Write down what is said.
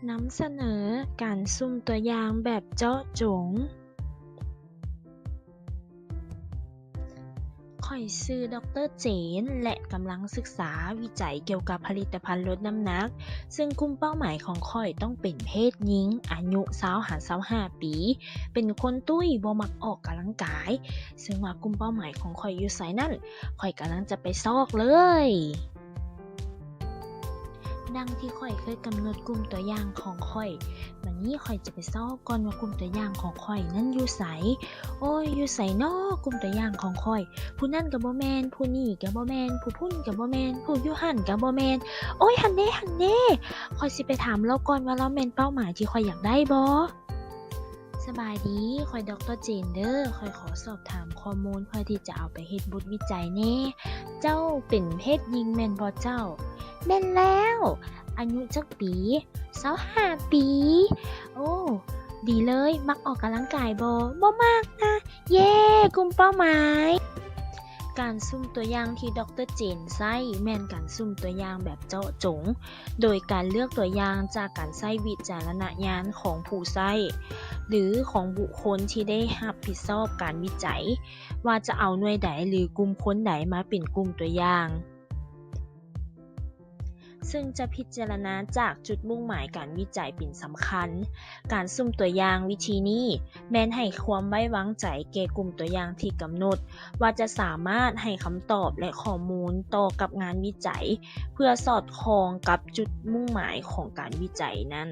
นำเสนอการสุ่มตัวอย่างแบบเจาะจง ข้อยชื่อดร. เจน และกำลังศึกษาวิจัยเกี่ยวกับผลิตภัณฑ์ลดน้ำหนัก ซึ่งกลุ่มเป้าหมายของข้อยต้องเป็นเพศหญิง อายุ20-25 ปี เป็นคนตุ้ยบ่มักออกกำลังกาย ซึ่งว่ากลุ่มเป้าหมายของข้อยอยู่ไสนั้น ข้อยกำลังจะไปซอกเลย ดังที่ข้อยเคยกำหนดกลุ่มตัวอย่างของข้อย บัดนี้ข้อยจะไปซอกก่อนว่ากลุ่มตัวอย่างของข้อยนั้นอยู่ไส โอ้ย อยู่ไสน้อกลุ่มตัวอย่างของข้อย ผู้นั้นก็บ่แม่น ผู้นี้ก็บ่แม่น ผู้พู้นก็บ่แม่น ผู้อยู่หั้นก็บ่แม่น โอ๊ย หั้นเด้ ข้อยสิไปถามเลาก่อนว่าเลาแม่นเป้าหมายที่ข้อยอยากได้บ่ สบายดี ข้อย ดร. เจน เด้อ ข้อยขอสอบถามข้อมูลเพื่อที่จะเอาไปเฮ็ดบทวิจัยแหน่ เจ้าเป็นเพศหญิงแม่นบ่เจ้า แม่นแล้ว อายุจักปี25 ปี โอ้ ดีเลย มักออกกำลังกายบ่ บ่มักนะ เย้ กลุ่มเป้าหมาย การสุ่มตัวอย่างที่ดร. เจนใช้แม่นการสุ่มตัวอย่างแบบเจาะจง โดยการเลือกตัวอย่างจากการใช้วิจารณญาณของผู้ใช้ หรือของบุคคลที่ได้รับผิดชอบการวิจัย ว่าจะเอาหน่วยใดหรือกลุ่มคนใดมาเป็นกลุ่มตัวอย่าง ซึ่งจะพิจารณาจากจุดมุ่งหมายการวิจัยเป็นสำคัญ การสุ่มตัวอย่างวิธีนี้แม่นให้ความไว้วางใจแก่กลุ่มตัวอย่างที่กำหนด ว่าจะสามารถให้คำตอบและข้อมูลต่อกับงานวิจัย เพื่อสอดคล้องกับจุดมุ่งหมายของการวิจัยนั้น